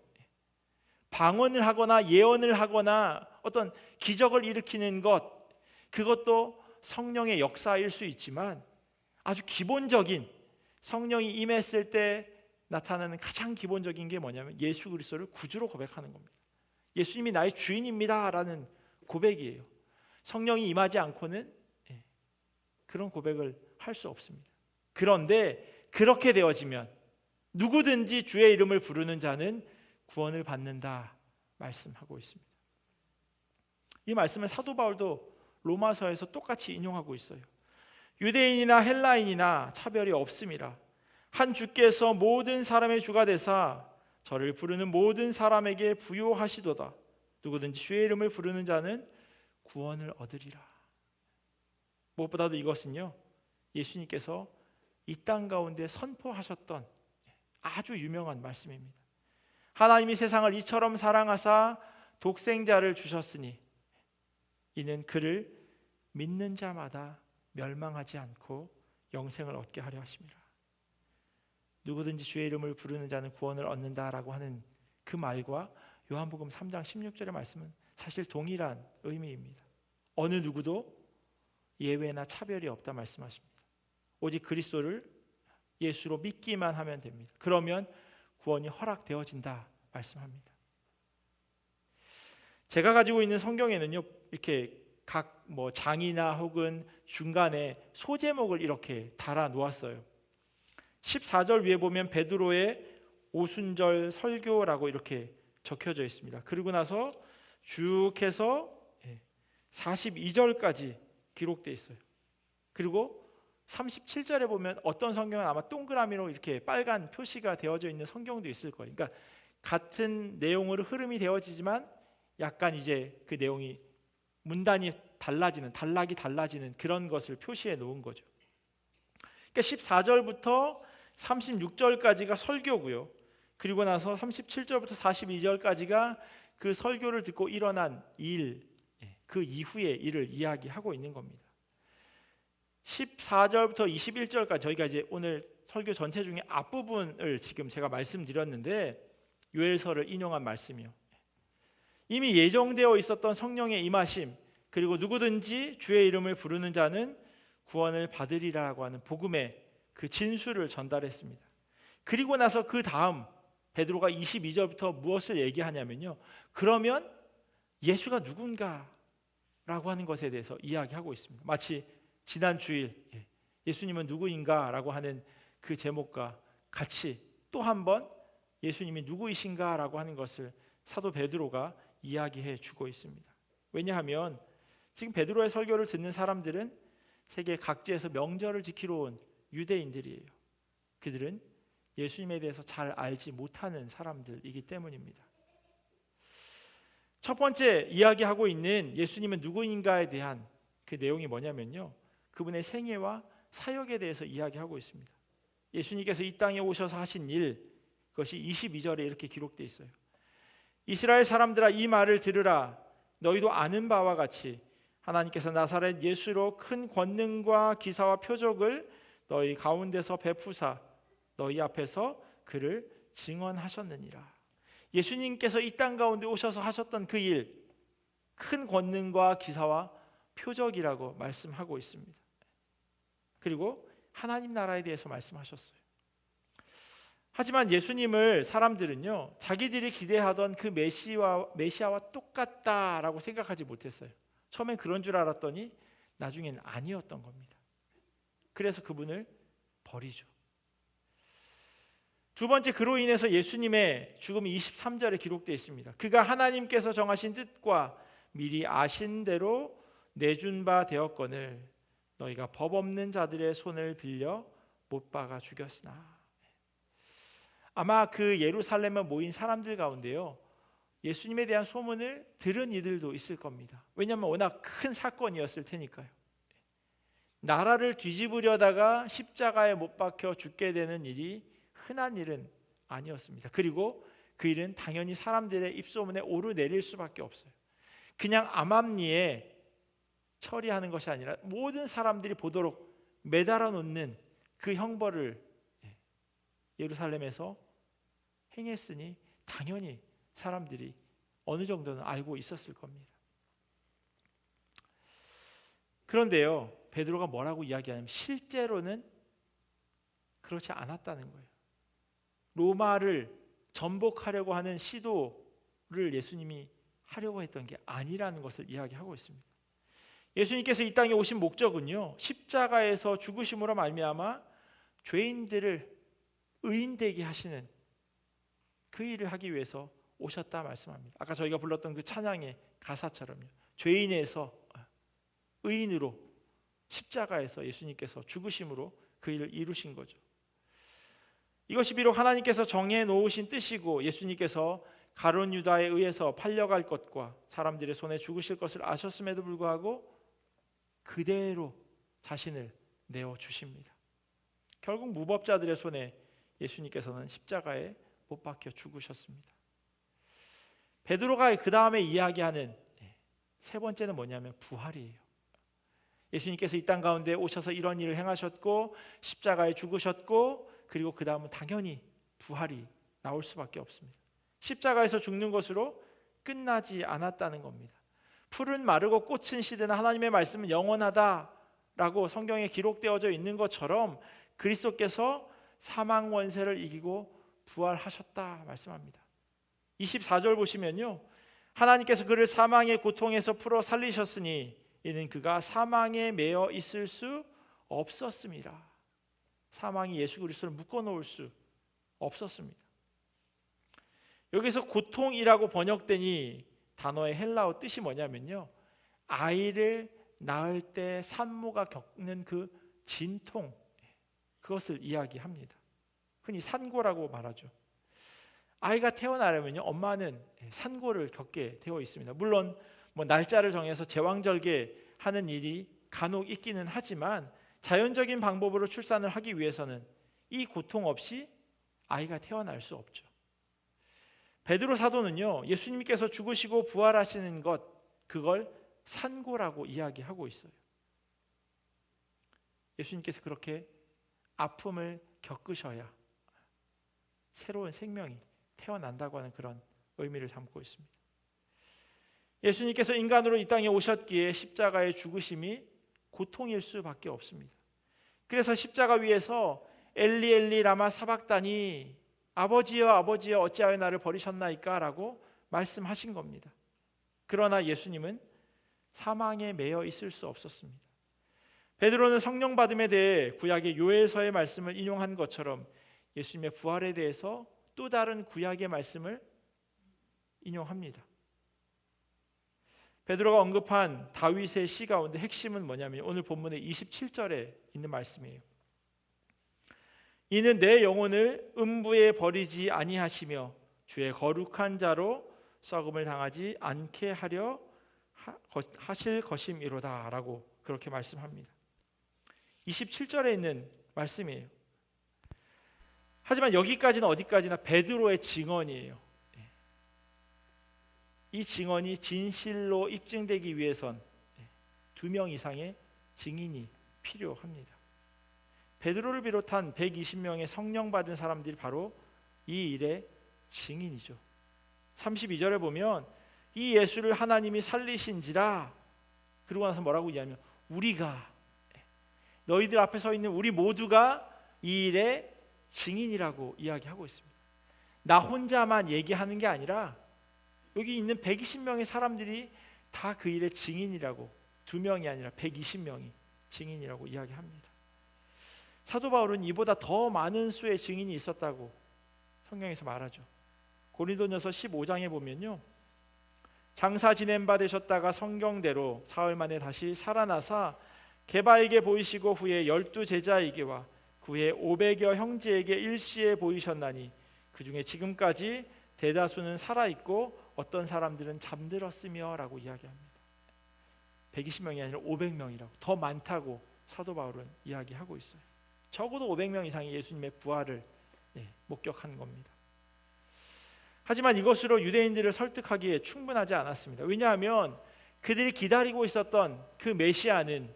방언을 하거나 예언을 하거나 어떤 기적을 일으키는 것, 그것도 성령의 역사일 수 있지만 아주 기본적인, 성령이 임했을 때 나타나는 가장 기본적인 게 뭐냐면 예수 그리스도를 구주로 고백하는 겁니다. 예수님이 나의 주인입니다 라는 고백이에요. 성령이 임하지 않고는 그런 고백을 할 수 없습니다. 그런데 그렇게 되어지면 누구든지 주의 이름을 부르는 자는 구원을 받는다 말씀하고 있습니다. 이 말씀을 사도 바울도 로마서에서 똑같이 인용하고 있어요. 유대인이나 헬라인이나 차별이 없음이라 한 주께서 모든 사람의 주가 되사 저를 부르는 모든 사람에게 부요하시도다. 누구든지 주의 이름을 부르는 자는 구원을 얻으리라. 무엇보다도 이것은요, 예수님께서 이 땅 가운데 선포하셨던 아주 유명한 말씀입니다. 하나님이 세상을 이처럼 사랑하사 독생자를 주셨으니 이는 그를 믿는 자마다 멸망하지 않고 영생을 얻게 하려 하심이라. 누구든지 주의 이름을 부르는 자는 구원을 얻는다라고 하는 그 말과 요한복음 3장 16절의 말씀은 사실 동일한 의미입니다. 어느 누구도 예외나 차별이 없다 말씀하십니다. 오직 그리스도를 예수로 믿기만 하면 됩니다. 그러면 구원이 허락되어진다 말씀합니다. 제가 가지고 있는 성경에는요, 이렇게 각 뭐 장이나 혹은 중간에 소제목을 이렇게 달아 놓았어요. 14절 위에 보면 베드로의 오순절 설교라고 이렇게 적혀져 있습니다. 그리고 나서 쭉 해서 42절까지 기록되어 있어요. 그리고 37절에 보면 어떤 성경은 아마 동그라미로 이렇게 빨간 표시가 되어져 있는 성경도 있을 거예요. 그러니까 같은 내용으로 흐름이 되어지지만 약간 이제 그 내용이 문단이 단락이 달라지는 그런 것을 표시해 놓은 거죠. 그러니까 14절부터 36절까지가 설교고요. 그리고 나서 37절부터 42절까지가 그 설교를 듣고 일어난 일, 그 이후의 일을 이야기하고 있는 겁니다. 14절부터 21절까지 저희가 이제 오늘 설교 전체 중에 앞부분을 지금 제가 말씀드렸는데 요엘서를 인용한 말씀이요. 이미 예정되어 있었던 성령의 임하심, 그리고 누구든지 주의 이름을 부르는 자는 구원을 받으리라고 하는 복음의 그 진수를 전달했습니다. 그리고 나서 그 다음 베드로가 22절부터 무엇을 얘기하냐면요, 그러면 예수가 누군가라고 하는 것에 대해서 이야기하고 있습니다. 마치 지난 주일 예수님은 누구인가라고 하는 그 제목과 같이 또 한 번 예수님이 누구이신가라고 하는 것을 사도 베드로가 이야기해 주고 있습니다. 왜냐하면 지금 베드로의 설교를 듣는 사람들은 세계 각지에서 명절을 지키러 온 유대인들이에요. 그들은 예수님에 대해서 잘 알지 못하는 사람들이기 때문입니다. 첫 번째 이야기하고 있는 예수님은 누구인가에 대한 그 내용이 뭐냐면요, 그분의 생애와 사역에 대해서 이야기하고 있습니다. 예수님께서 이 땅에 오셔서 하신 일, 그것이 22절에 이렇게 기록되어 있어요. 이스라엘 사람들아, 이 말을 들으라. 너희도 아는 바와 같이 하나님께서 나사렛 예수로 큰 권능과 기사와 표적을 너희 가운데서 베푸사 너희 앞에서 그를 증언하셨느니라. 예수님께서 이 땅 가운데 오셔서 하셨던 그 일, 큰 권능과 기사와 표적이라고 말씀하고 있습니다. 그리고 하나님 나라에 대해서 말씀하셨어요. 하지만 예수님을 사람들은요, 자기들이 기대하던 그 메시아와 똑같다라고 생각하지 못했어요. 처음엔 그런 줄 알았더니 나중엔 아니었던 겁니다. 그래서 그분을 버리죠. 두 번째, 그로 인해서 예수님의 죽음이 23절에 기록되어 있습니다. 그가 하나님께서 정하신 뜻과 미리 아신 대로 내준 바 되었거늘 너희가 법 없는 자들의 손을 빌려 못 박아 죽였으나. 아마 그 예루살렘에 모인 사람들 가운데요, 예수님에 대한 소문을 들은 이들도 있을 겁니다. 왜냐하면 워낙 큰 사건이었을 테니까요. 나라를 뒤집으려다가 십자가에 못 박혀 죽게 되는 일이 흔한 일은 아니었습니다. 그리고 그 일은 당연히 사람들의 입소문에 오르내릴 수밖에 없어요. 그냥 암암리에 처리하는 것이 아니라 모든 사람들이 보도록 매달아 놓는 그 형벌을 예루살렘에서 행했으니 당연히 사람들이 어느 정도는 알고 있었을 겁니다. 그런데요, 베드로가 뭐라고 이야기하냐면 실제로는 그렇지 않았다는 거예요. 로마를 전복하려고 하는 시도를 예수님이 하려고 했던 게 아니라는 것을 이야기하고 있습니다. 예수님께서 이 땅에 오신 목적은요, 십자가에서 죽으심으로 말미암아 죄인들을 의인되게 하시는 그 일을 하기 위해서 오셨다 말씀합니다. 아까 저희가 불렀던 그 찬양의 가사처럼요, 죄인에서 의인으로 십자가에서 예수님께서 죽으심으로 그 일을 이루신 거죠. 이것이 비록 하나님께서 정해 놓으신 뜻이고 예수님께서 가룟 유다에 의해서 팔려갈 것과 사람들의 손에 죽으실 것을 아셨음에도 불구하고 그대로 자신을 내어 주십니다. 결국 무법자들의 손에 예수님께서는 십자가에 못 박혀 죽으셨습니다. 베드로가 그 다음에 이야기하는 세 번째는 뭐냐면 부활이에요. 예수님께서 이 땅 가운데 오셔서 이런 일을 행하셨고 십자가에 죽으셨고 그리고 그 다음은 당연히 부활이 나올 수밖에 없습니다. 십자가에서 죽는 것으로 끝나지 않았다는 겁니다. 풀은 마르고 꽃은 시드나 하나님의 말씀은 영원하다라고 성경에 기록되어져 있는 것처럼 그리스도께서 사망 원세를 이기고 부활하셨다 말씀합니다. 24절 보시면요, 하나님께서 그를 사망의 고통에서 풀어 살리셨으니 이는 그가 사망에 매여 있을 수 없었습니다. 사망이 예수 그리스도를 묶어놓을 수 없었습니다. 여기서 고통이라고 번역된 단어의 헬라어 뜻이 뭐냐면요, 아이를 낳을 때 산모가 겪는 그 진통, 그것을 이야기합니다. 흔히 산고라고 말하죠. 아이가 태어나려면요, 엄마는 산고를 겪게 되어 있습니다. 물론 날짜를 정해서 제왕절개 하는 일이 간혹 있기는 하지만 자연적인 방법으로 출산을 하기 위해서는 이 고통 없이 아이가 태어날 수 없죠. 베드로 사도는요, 예수님께서 죽으시고 부활하시는 것, 그걸 산고라고 이야기하고 있어요. 예수님께서 그렇게 아픔을 겪으셔야 새로운 생명이 태어난다고 하는 그런 의미를 담고 있습니다. 예수님께서 인간으로 이 땅에 오셨기에 십자가의 죽으심이 고통일 수밖에 없습니다. 그래서 십자가 위에서 엘리 엘리 라마 사박다니, 아버지여 아버지여 어찌하여 나를 버리셨나이까 라고 말씀하신 겁니다. 그러나 예수님은 사망에 매여 있을 수 없었습니다. 베드로는 성령 받음에 대해 구약의 요엘서의 말씀을 인용한 것처럼 예수님의 부활에 대해서 또 다른 구약의 말씀을 인용합니다. 베드로가 언급한 다윗의 시 가운데 핵심은 뭐냐면 오늘 본문의 27절에 있는 말씀이에요. 이는 내 영혼을 음부에 버리지 아니하시며 주의 거룩한 자로 썩음을 당하지 않게 하려 하실 것임이로다 라고 그렇게 말씀합니다. 27절에 있는 말씀이에요. 하지만 여기까지는 어디까지나 베드로의 증언이에요. 이 증언이 진실로 입증되기 위해선 2명 이상의 증인이 필요합니다. 베드로를 비롯한 120명의 성령 받은 사람들이 바로 이 일의 증인이죠. 32절에 보면 이 예수를 하나님이 살리신지라, 그러고 나서 뭐라고 이야기하면 우리가, 너희들 앞에 서 있는 우리 모두가 이 일의 증인이라고 이야기하고 있습니다. 나 혼자만 얘기하는 게 아니라 여기 있는 120명의 사람들이 다 그 일의 증인이라고, 2명이 아니라 120명이 증인이라고 이야기합니다. 사도 바울은 이보다 더 많은 수의 증인이 있었다고 성경에서 말하죠. 고린도전서 15장에 보면요, 장사 지낸 바 되셨다가 성경대로 사흘 만에 다시 살아나사 게바에게 보이시고 후에 12 제자에게와 그 후에 500여 형제에게 일시에 보이셨나니 그 중에 지금까지 대다수는 살아있고 어떤 사람들은 잠들었으며 라고 이야기합니다. 120명이 아니라 500명이라고, 더 많다고 사도 바울은 이야기하고 있어요. 적어도 500명 이상이 예수님의 부활을 목격한 겁니다. 하지만 이것으로 유대인들을 설득하기에 충분하지 않았습니다. 왜냐하면 그들이 기다리고 있었던 그 메시아는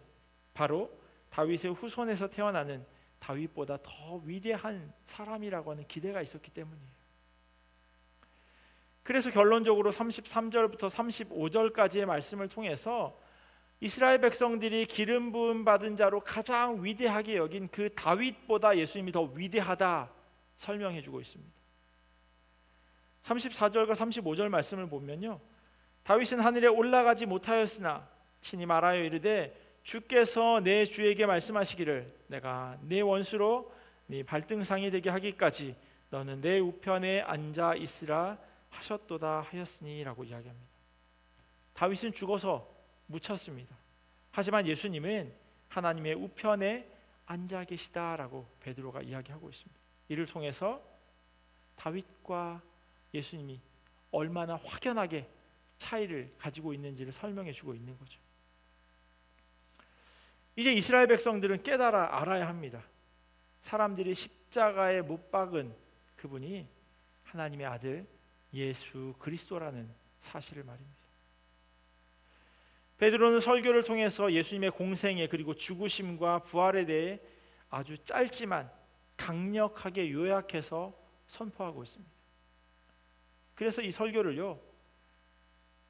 바로 다윗의 후손에서 태어나는 다윗보다 더 위대한 사람이라고 하는 기대가 있었기 때문이에요. 그래서 결론적으로 33절부터 35절까지의 말씀을 통해서 이스라엘 백성들이 기름 부음 받은 자로 가장 위대하게 여긴 그 다윗보다 예수님이 더 위대하다 설명해 주고 있습니다. 34절과 35절 말씀을 보면요, 다윗은 하늘에 올라가지 못하였으나 친히 말하여 이르되 주께서 내 주에게 말씀하시기를 내가 내 원수로 네 발등상이 되게 하기까지 너는 내 우편에 앉아 있으라 하셨도다 하였으니라고 이야기합니다. 다윗은 죽어서 묻혔습니다. 하지만 예수님은 하나님의 우편에 앉아 계시다라고 베드로가 이야기하고 있습니다. 이를 통해서 다윗과 예수님이 얼마나 확연하게 차이를 가지고 있는지를 설명해 주고 있는 거죠. 이제 이스라엘 백성들은 깨달아 알아야 합니다. 사람들이 십자가에 못 박은 그분이 하나님의 아들 예수 그리스도라는 사실을 말입니다. 베드로는 설교를 통해서 예수님의 공생애 그리고 죽으심과 부활에 대해 아주 짧지만 강력하게 요약해서 선포하고 있습니다. 그래서 이 설교를요,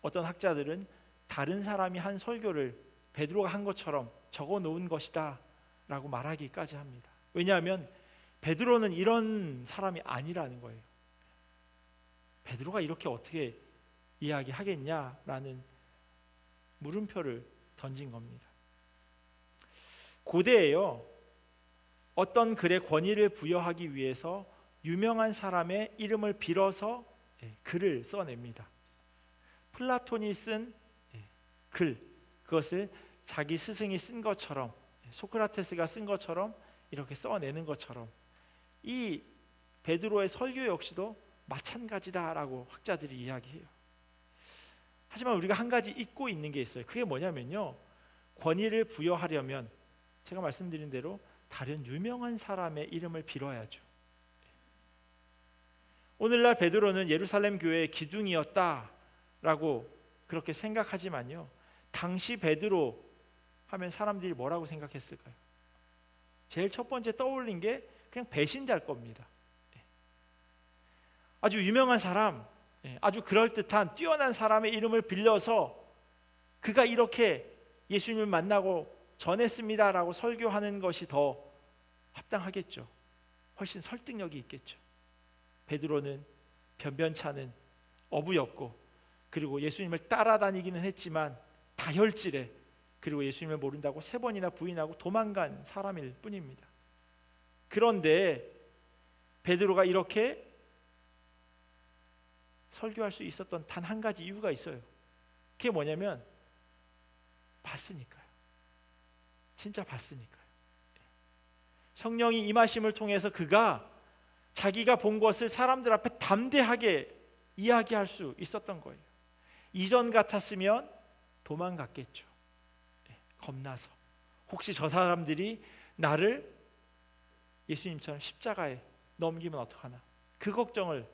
어떤 학자들은 다른 사람이 한 설교를 베드로가 한 것처럼 적어 놓은 것이다 라고 말하기까지 합니다. 왜냐하면 베드로는 이런 사람이 아니라는 거예요. 베드로가 이렇게 어떻게 이야기하겠냐라는 물음표를 던진 겁니다. 고대에요, 어떤 글에 권위를 부여하기 위해서 유명한 사람의 이름을 빌어서 글을 써냅니다. 플라톤이 쓴 글, 그것을 자기 스승이 쓴 것처럼, 소크라테스가 쓴 것처럼 이렇게 써내는 것처럼 이 베드로의 설교 역시도 마찬가지다라고 학자들이 이야기해요. 하지만 우리가 한 가지 잊고 있는 게 있어요. 그게 뭐냐면요, 권위를 부여하려면 제가 말씀드린 대로 다른 유명한 사람의 이름을 빌어야죠. 오늘날 베드로는 예루살렘 교회의 기둥이었다라고 그렇게 생각하지만요, 당시 베드로 하면 사람들이 뭐라고 생각했을까요? 제일 첫 번째 떠올린 게 그냥 배신자일 겁니다. 아주 유명한 사람, 아주 그럴듯한 뛰어난 사람의 이름을 빌려서 그가 이렇게 예수님을 만나고 전했습니다라고 설교하는 것이 더 합당하겠죠. 훨씬 설득력이 있겠죠. 베드로는 변변찮은 어부였고, 그리고 예수님을 따라다니기는 했지만 다혈질에, 그리고 예수님을 모른다고 3번이나 부인하고 도망간 사람일 뿐입니다. 그런데 베드로가 이렇게 설교할 수 있었던 단 한 가지 이유가 있어요. 그게 뭐냐면 봤으니까요. 진짜 봤으니까요. 성령이 임하심을 통해서 그가 자기가 본 것을 사람들 앞에 담대하게 이야기할 수 있었던 거예요. 이전 같았으면 도망갔겠죠. 겁나서 혹시 저 사람들이 나를 예수님처럼 십자가에 넘기면 어떡하나, 그 걱정을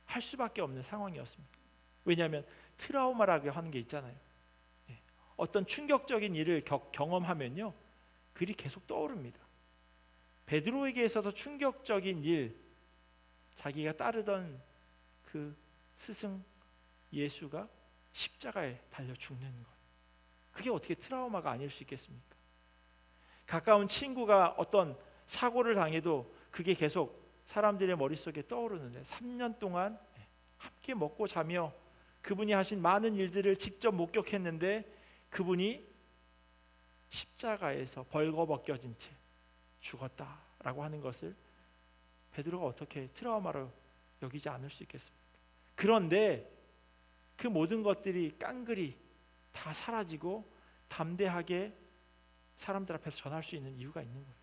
할 수밖에 없는 상황이었습니다. 왜냐하면 트라우마라고 하는 게 있잖아요. 어떤 충격적인 일을 경험하면요, 글이 계속 떠오릅니다. 베드로에게 있어서 충격적인 일, 자기가 따르던 그 스승 예수가 십자가에 달려 죽는 것, 그게 어떻게 트라우마가 아닐 수 있겠습니까? 가까운 친구가 어떤 사고를 당해도 그게 계속 사람들의 머릿속에 떠오르는데 3년 동안 함께 먹고 자며 그분이 하신 많은 일들을 직접 목격했는데 그분이 십자가에서 벌거벗겨진 채 죽었다라고 하는 것을 베드로가 어떻게 트라우마로 여기지 않을 수 있겠습니까? 그런데 그 모든 것들이 깡그리 다 사라지고 담대하게 사람들 앞에서 전할 수 있는 이유가 있는 거예요.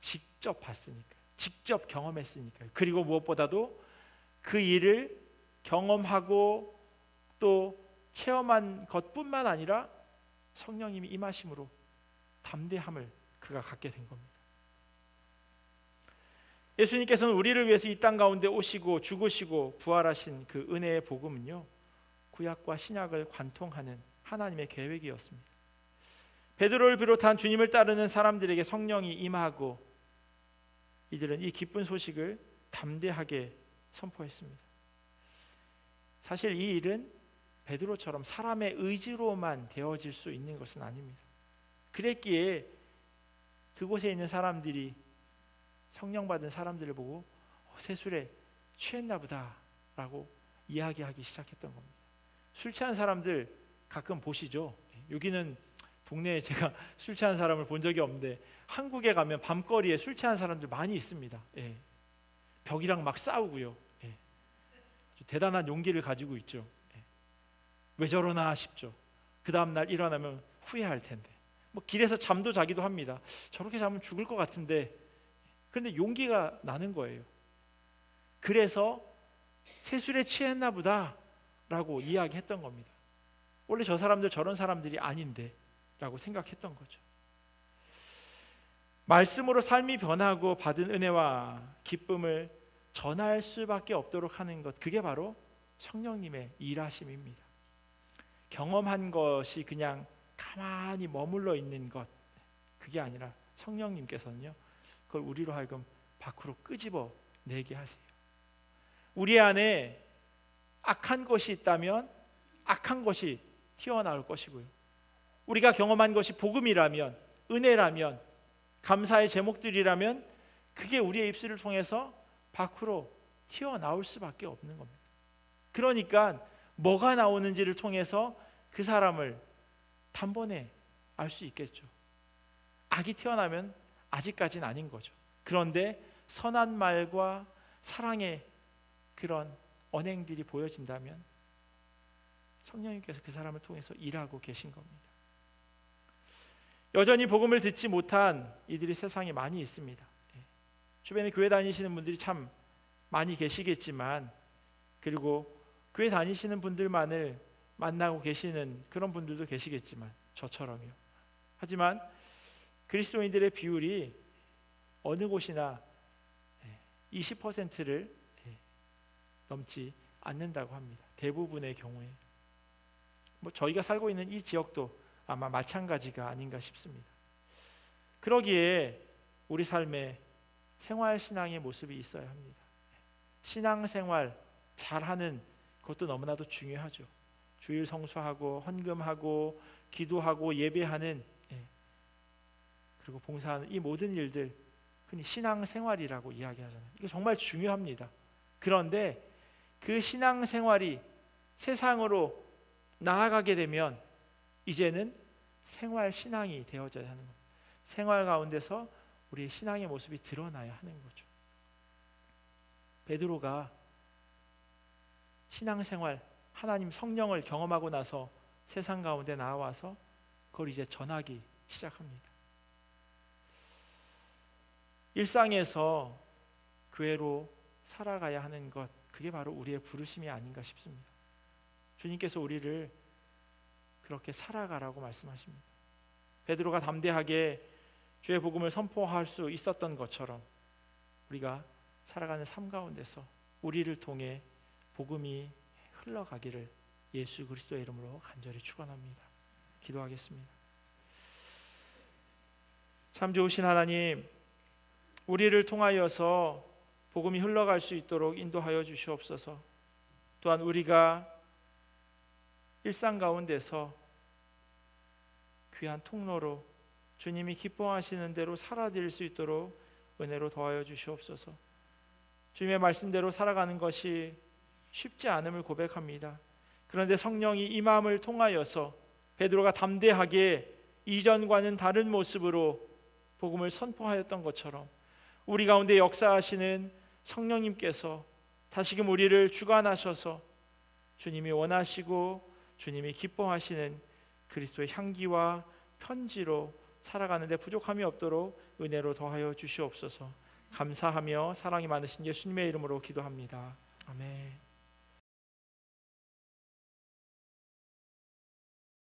직접 봤으니까요. 직접 경험했으니까요. 그리고 무엇보다도 그 일을 경험하고 또 체험한 것뿐만 아니라 성령님이 임하심으로 담대함을 그가 갖게 된 겁니다. 예수님께서는 우리를 위해서 이 땅 가운데 오시고 죽으시고 부활하신 그 은혜의 복음은요, 구약과 신약을 관통하는 하나님의 계획이었습니다. 베드로를 비롯한 주님을 따르는 사람들에게 성령이 임하고 이들은 이 기쁜 소식을 담대하게 선포했습니다. 사실 이 일은 베드로처럼 사람의 의지로만 되어질 수 있는 것은 아닙니다. 그랬기에 그곳에 있는 사람들이 성령 받은 사람들을 보고 세술에 취했나 보다라고 이야기하기 시작했던 겁니다. 술 취한 사람들 가끔 보시죠. 여기는 동네에 제가 술 취한 사람을 본 적이 없는데 한국에 가면 밤거리에 술 취한 사람들 많이 있습니다. 벽이랑 막 싸우고요. 대단한 용기를 가지고 있죠. 왜 저러나 싶죠. 그 다음날 일어나면 후회할 텐데, 뭐 길에서 잠도 자기도 합니다. 저렇게 자면 죽을 것 같은데, 그런데 용기가 나는 거예요. 그래서 세술에 취했나 보다 라고 이야기했던 겁니다. 원래 저 사람들 저런 사람들이 아닌데 라고 생각했던 거죠. 말씀으로 삶이 변하고 받은 은혜와 기쁨을 전할 수밖에 없도록 하는 것, 그게 바로 성령님의 일하심입니다. 경험한 것이 그냥 가만히 머물러 있는 것, 그게 아니라 성령님께서는요, 그걸 우리로 하여금 밖으로 끄집어 내게 하세요. 우리 안에 악한 것이 있다면 악한 것이 튀어나올 것이고요, 우리가 경험한 것이 복음이라면, 은혜라면, 감사의 제목들이라면 그게 우리의 입술을 통해서 밖으로 튀어나올 수밖에 없는 겁니다. 그러니까 뭐가 나오는지를 통해서 그 사람을 단번에 알 수 있겠죠. 악이 태어나면 아직까지는 아닌 거죠. 그런데 선한 말과 사랑의 그런 언행들이 보여진다면 성령님께서 그 사람을 통해서 일하고 계신 겁니다. 여전히 복음을 듣지 못한 이들이 세상에 많이 있습니다. 주변에 교회 다니시는 분들이 참 많이 계시겠지만, 그리고 교회 다니시는 분들만을 만나고 계시는 그런 분들도 계시겠지만, 저처럼요. 하지만 그리스도인들의 비율이 어느 곳이나 20%를 넘지 않는다고 합니다. 대부분의 경우에. 저희가 살고 있는 이 지역도 아마 마찬가지가 아닌가 싶습니다. 그러기에 우리 삶에 생활신앙의 모습이 있어야 합니다. 신앙생활 잘하는 것도 너무나도 중요하죠. 주일 성수하고 헌금하고 기도하고 예배하는, 그리고 봉사하는 이 모든 일들 흔히 신앙생활이라고 이야기하잖아요. 이거 정말 중요합니다. 그런데 그 신앙생활이 세상으로 나아가게 되면 이제는 생활신앙이 되어져야 하는 겁니다. 생활 가운데서 우리의 신앙의 모습이 드러나야 하는 거죠. 베드로가 신앙생활, 하나님 성령을 경험하고 나서 세상 가운데 나와서 그걸 이제 전하기 시작합니다. 일상에서 교회로 살아가야 하는 것, 그게 바로 우리의 부르심이 아닌가 싶습니다. 주님께서 우리를 그렇게 살아가라고 말씀하십니다. 베드로가 담대하게 주의 복음을 선포할 수 있었던 것처럼 우리가 살아가는 삶 가운데서 우리를 통해 복음이 흘러가기를 예수 그리스도의 이름으로 간절히 축원합니다. 기도하겠습니다. 참 좋으신 하나님, 우리를 통하여서 복음이 흘러갈 수 있도록 인도하여 주시옵소서. 또한 우리가 일상 가운데서 귀한 통로로 주님이 기뻐하시는 대로 살아드릴 수 있도록 은혜로 도와여 주시옵소서. 주님의 말씀대로 살아가는 것이 쉽지 않음을 고백합니다. 그런데 성령이 이 마음을 통하여서 베드로가 담대하게 이전과는 다른 모습으로 복음을 선포하였던 것처럼 우리 가운데 역사하시는 성령님께서 다시금 우리를 주관하셔서 주님이 원하시고 주님이 기뻐하시는 그리스도의 향기와 편지로 살아가는 데 부족함이 없도록 은혜로 더하여 주시옵소서. 감사하며 사랑이 많으신 예수님의 이름으로 기도합니다. 아멘.